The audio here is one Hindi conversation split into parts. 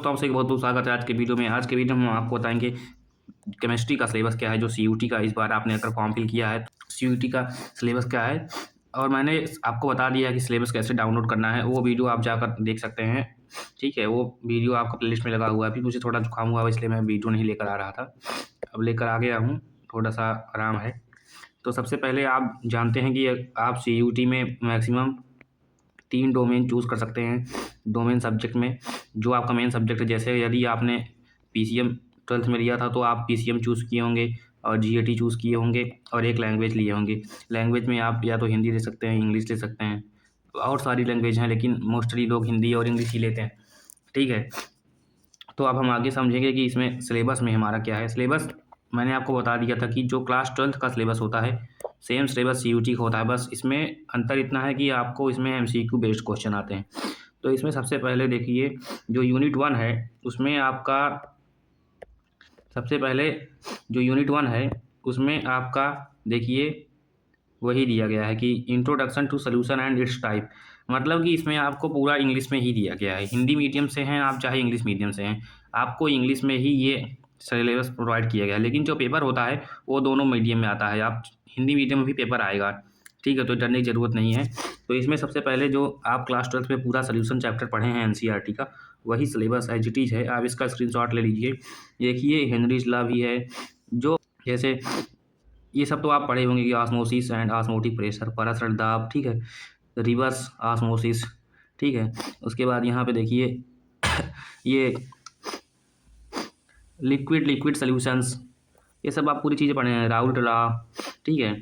दोस्तों, आपसे बहुत बहुत स्वागत है आज के वीडियो में। आज के वीडियो में हम आपको बताएंगे केमिस्ट्री का सिलेबस क्या है, जो सीयूटी का इस बार आपने अगर फॉर्म फिल किया है, सीयूटी का सिलेबस क्या है। और मैंने आपको बता दिया है कि सिलेबस कैसे डाउनलोड करना है, वो वीडियो आप जाकर देख सकते हैं। ठीक है, वो वीडियो आपका प्लेलिस्ट में लगा हुआ है। अभी मुझे थोड़ा जुकाम हुआ है, इसलिए मैं वीडियो नहीं लेकर आ रहा था, अब लेकर आ गया हूँ, थोड़ा सा आराम है। तो सबसे पहले आप जानते हैं कि आप सीयूटी में मैक्सिमम 3 डोमेन चूज़ कर सकते हैं। डोमेन सब्जेक्ट में जो आपका मेन सब्जेक्ट है, जैसे यदि आपने पीसीएम 12th में लिया था तो आप पीसीएम चूज़ किए होंगे और जीएटी चूज़ किए होंगे और एक लैंग्वेज लिए होंगे। लैंग्वेज में आप या तो हिंदी ले सकते हैं, इंग्लिश ले सकते हैं, और सारी लैंग्वेज हैं, लेकिन मोस्टली लोग हिंदी और इंग्लिश ही लेते हैं। ठीक है, तो अब हम आगे समझेंगे कि इसमें सिलेबस में हमारा क्या है। सिलेबस मैंने आपको बता दिया था कि जो क्लास 12th का सिलेबस होता है, सेम सिलेबस सीयूटी का होता है, बस इसमें अंतर इतना है कि आपको इसमें एमसीक्यू बेस्ड क्वेश्चन आते हैं। तो इसमें सबसे पहले देखिए, जो यूनिट 1 है उसमें आपका सबसे पहले जो यूनिट 1 है उसमें आपका देखिए वही दिया गया है कि introduction to solution and its type. मतलब कि इसमें आपको पूरा इंग्लिश में ही दिया गया है। हिंदी मीडियम से हैं आप चाहे इंग्लिश मीडियम से हैं, आपको इंग्लिश में ही ये सिलेबस प्रोवाइड किया गया है। लेकिन जो पेपर होता है वो दोनों मीडियम में आता है, आप हिंदी मीडियम में भी पेपर आएगा। ठीक है, तो डरने की ज़रूरत नहीं है। तो इसमें सबसे पहले जो आप क्लास 12th में पूरा सोल्यूशन चैप्टर पढ़े हैं एनसीईआरटी का, वही सिलेबस एज इट इज़ है। आप इसका स्क्रीनशॉट ले लीजिए। देखिए हेनरीज लॉ भी है, जो जैसे ये सब तो आप पढ़े होंगे कि osmosis and osmotic pressure, Parashar दाब, ठीक है, रिवर्स ऑस्मोसिस। ठीक है, उसके बाद यहाँ पे देखिए ये लिक्विड लिक्विड सॉल्यूशंस, ये सब आप पूरी चीज़ें पढ़े हैं, राउल्ट लॉ। ठीक है,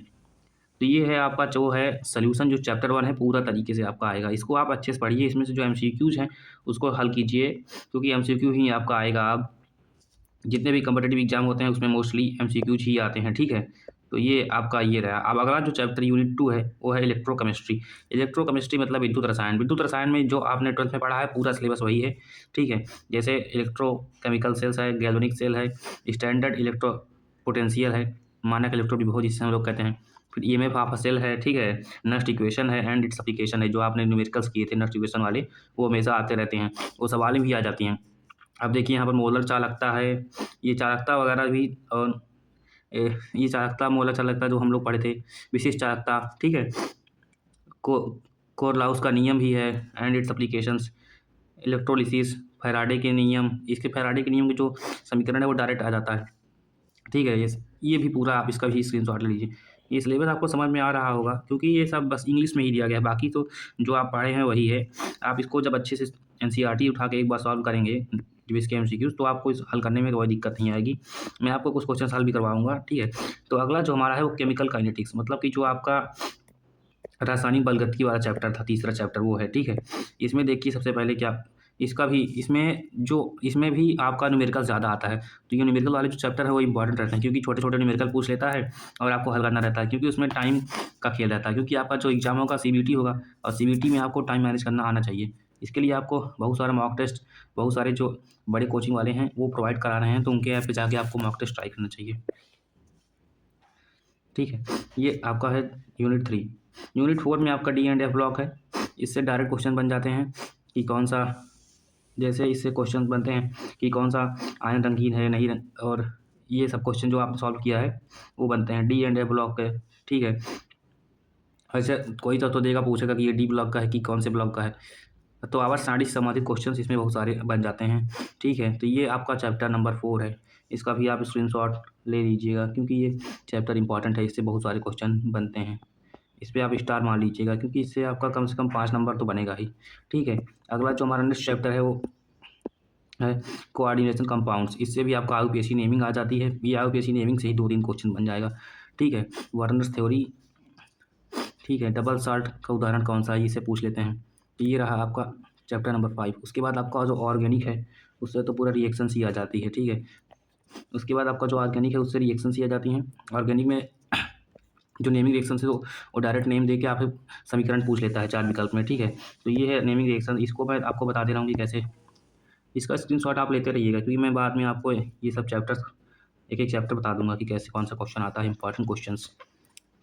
तो ये है आपका जो है सोल्यूशन, जो चैप्टर 1 है पूरा तरीके से आपका आएगा। इसको आप अच्छे से पढ़िए, इसमें से जो एमसीक्यूज हैं उसको हल कीजिए, क्योंकि एमसीक्यू ही आपका आएगा। अब जितने भी कम्पिटिटिव एग्जाम होते हैं उसमें मोस्टली एमसीक्यूज ही आते हैं। ठीक है, तो ये आपका ये रहा। अब अगला जो चैप्टर यूनिट 2 है वो है इलेक्ट्रोकेमिस्ट्री। इलेक्ट्रोकेमिस्ट्री मतलब विद्युत रसायन। विद्युत रसायन में जो आपने 12th में पढ़ा है पूरा सिलेबस वही है। ठीक है, जैसे इलेक्ट्रोकेमिकल सेल्स है, गैल्वेनिक सेल है, स्टैंडर्ड इलेक्ट्रो पोटेंशियल है, मानक इलेक्ट्रो विभव जिसे हम लोग कहते हैं, फिर ईएमएफ ऑफ अ सेल है। ठीक है, नस्ट इक्वेशन है एंड इट्स एप्लीकेशन है, जो आपने न्यूमेरिकल्स किए थे नस्ट इक्वेशन वाले, वो हमेशा आते रहते हैं, वो सवाल भी आ जाती हैं। अब देखिए यहाँ पर मोलर चालकता है, ये चालकता वगैरह भी, और ये चालकता मोलर चालकता जो हम लोग पढ़े थे, विशिष्ट चालकता। ठीक है, को कोरलाउस का नियम भी है and it's applications, electrolysis, Faraday के नियम, इसके फैराडे के नियम के जो समीकरण है वो डायरेक्ट आ जाता है। ठीक है, ये भी पूरा आप इसका भी स्क्रीनशॉट ले लीजिए। ये सिलेबस आपको समझ में आ रहा होगा, क्योंकि ये सब बस इंग्लिश में ही दिया गया है, बाकी तो जो आप पढ़े हैं वही है। आप इसको जब अच्छे से एनसीईआरटी उठा के एक बार सॉल्व करेंगे जीएस के एमसीक्यूज, तो आपको इस हल करने में कोई दिक्कत नहीं आएगी। मैं आपको कुछ क्वेश्चन हल भी करवाऊंगा। ठीक है, तो अगला जो हमारा है वो केमिकल काइनेटिक्स, मतलब कि जो आपका रासायनिक बलगति वाला चैप्टर था, तीसरा चैप्टर वो है। ठीक है, इसमें देखिए सबसे पहले क्या, इसका भी इसमें भी आपका न्यूमेरिकल ज़्यादा आता है। तो ये न्यूमेरिकल वाले जो चैप्टर है वो इंपॉर्टेंट रहते हैं, क्योंकि छोटे छोटे न्यूमेरिकल पूछ लेता है और आपको हल करना रहता है, क्योंकि उसमें टाइम का खेल रहता है। क्योंकि आपका जो एग्जाम होगा सीबीटी होगा, और सीबीटी में आपको टाइम मैनेज करना आना चाहिए। इसके लिए आपको बहुत सारे मॉक टेस्ट, बहुत सारे जो बड़े कोचिंग वाले हैं वो प्रोवाइड करा रहे हैं, तो उनके ऐप पे जाके आपको मॉक टेस्ट ट्राई करना चाहिए। ठीक है, ये आपका है यूनिट 3। यूनिट 4 में आपका डी एंड एफ ब्लॉक है। इससे डायरेक्ट क्वेश्चन बन जाते हैं कि कौन सा, जैसे इससे क्वेश्चन बनते हैं कि कौन सा आयन रंगीन है नहीं और ये सब क्वेश्चन जो आपने सॉल्व किया है वो बनते हैं डी एंड एफ ब्लॉक के। ठीक है, ऐसे कोई तो देगा, पूछेगा कि ये डी ब्लॉक का है कि कौन से ब्लॉक का है, तो आवर साड़ी से संबंधित क्वेश्चन इसमें बहुत सारे बन जाते हैं। ठीक है, तो ये आपका चैप्टर नंबर 4 है। इसका भी आप स्क्रीनशॉट ले लीजिएगा, क्योंकि ये चैप्टर इंपॉर्टेंट है, इससे बहुत सारे क्वेश्चन बनते हैं। इस पर आप स्टार मार लीजिएगा, क्योंकि इससे आपका कम से कम 5 नंबर तो बनेगा ही। ठीक है, अगला जो हमारा नेक्स्ट चैप्टर है वो है कोऑर्डिनेशन कंपाउंड्स। इससे भी आपका आईयूपीएसी नेमिंग आ जाती है, ये आईयूपीएसी नेमिंग से ही 2-3 क्वेश्चन बन जाएगा। ठीक है, वार्नर्स थ्योरी। ठीक है, डबल साल्ट का उदाहरण कौन सा है, इसे पूछ लेते हैं। तो ये रहा आपका चैप्टर नंबर 5। उसके बाद आपका जो ऑर्गेनिक है उससे तो पूरा रिएक्शन ही आ जाती है। ठीक है, उसके बाद आपका जो ऑर्गेनिक है उससे रिएक्शन ही आ जाती हैं। ऑर्गेनिक में जो नेमिंग रिएक्शन से तो वो डायरेक्ट नेम दे के आप समीकरण पूछ लेता है 4 विकल्प में। ठीक है, तो ये है नेमिंग रिएक्शन। इसको मैं आपको बता दे रहा हूँ कि कैसे, इसका स्क्रीनशॉट आप लेते रहिएगा, क्योंकि मैं बाद में आपको ये सब चैप्टर्स एक एक चैप्टर बता दूंगा कि कैसे कौन सा क्वेश्चन आता है, इंपॉर्टेंट क्वेश्चंस।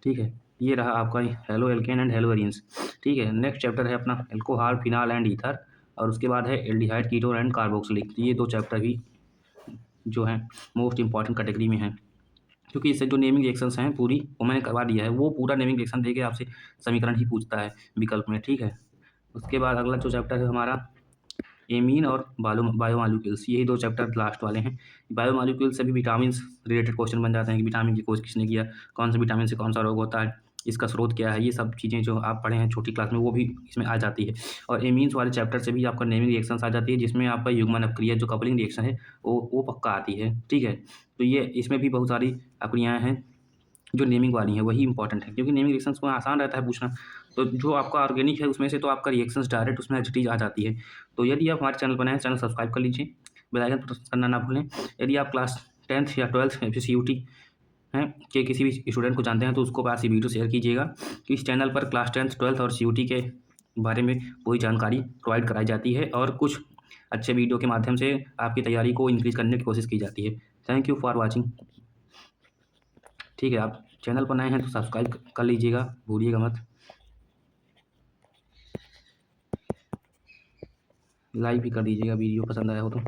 ठीक है, ये रहा आपका halo alkane and hello arenes. ठीक है, नेक्स्ट चैप्टर है अपना एल्कोहल, फिनाल एंड ईथर। और उसके बाद है एल्डिहाइड, कीटोन एंड कार्बोक्सिलिक। ये 2 चैप्टर भी जो हैं मोस्ट इंपॉर्टेंट कैटेगरी में हैं, क्योंकि इससे जो नेमिंग रिएक्शंस हैं पूरी वो मैंने करवा दिया है। वो पूरा नेमिंग रिएक्शन देके आपसे समीकरण ही पूछता है विकल्प में, ठीक है। उसके बाद अगला जो चैप्टर है हमारा एमीन और बायोमॉलिक्यूल्स, यही 2 चैप्टर लास्ट वाले हैं। बायोमॉलिक्यूल्स से भी विटामिन रिलेटेड क्वेश्चन बन जाते हैं कि विटामिन की खोज किसने किया, कौन से विटामिन से कौन सा रोग होता है, इसका स्रोत क्या है। ये सब चीज़ें जो आप पढ़े हैं छोटी क्लास में वो भी इसमें आ जाती है। और एमीन्स वाले चैप्टर से भी आपका नेमिंग रिएक्शंस आ जाती है, जिसमें आपका युग्मन अपक्रिया जो कपलिंग रिएक्शन है वो पक्का आती है, ठीक है। तो ये इसमें भी बहुत सारी अपक्रियाएँ हैं जो नेमिंग वाली हैं, वही इंपॉर्टेंट है, क्योंकि नेमिंग रिएक्शंस में आसान रहता है पूछना। तो जो आपका ऑर्गेनिक है उसमें से तो आपका रिएक्शंस डायरेक्ट उसमें एज इट इज़ आ जाती है। तो यदि आप हमारे चैनल पर नए हैं, चैनल सब्सक्राइब कर लीजिए, बेल आइकन प्रेस करना ना भूलें। यदि आप क्लास 10th या 12th या फिर CUT हैं कि किसी भी स्टूडेंट को जानते हैं तो उसको पास ये वीडियो शेयर कीजिएगा कि इस चैनल पर क्लास 10th 12th और CUT के बारे में पूरी जानकारी प्रोवाइड कराई जाती है और कुछ अच्छे वीडियो के माध्यम से आपकी तैयारी को इंक्रीज़ करने की कोशिश की जाती है। Thank you for watching. ठीक है, आप चैनल पर नए हैं तो सब्सक्राइब कर लीजिएगा, भूलिएगा मत। लाइक भी कर दीजिएगा वीडियो पसंद आया हो तो।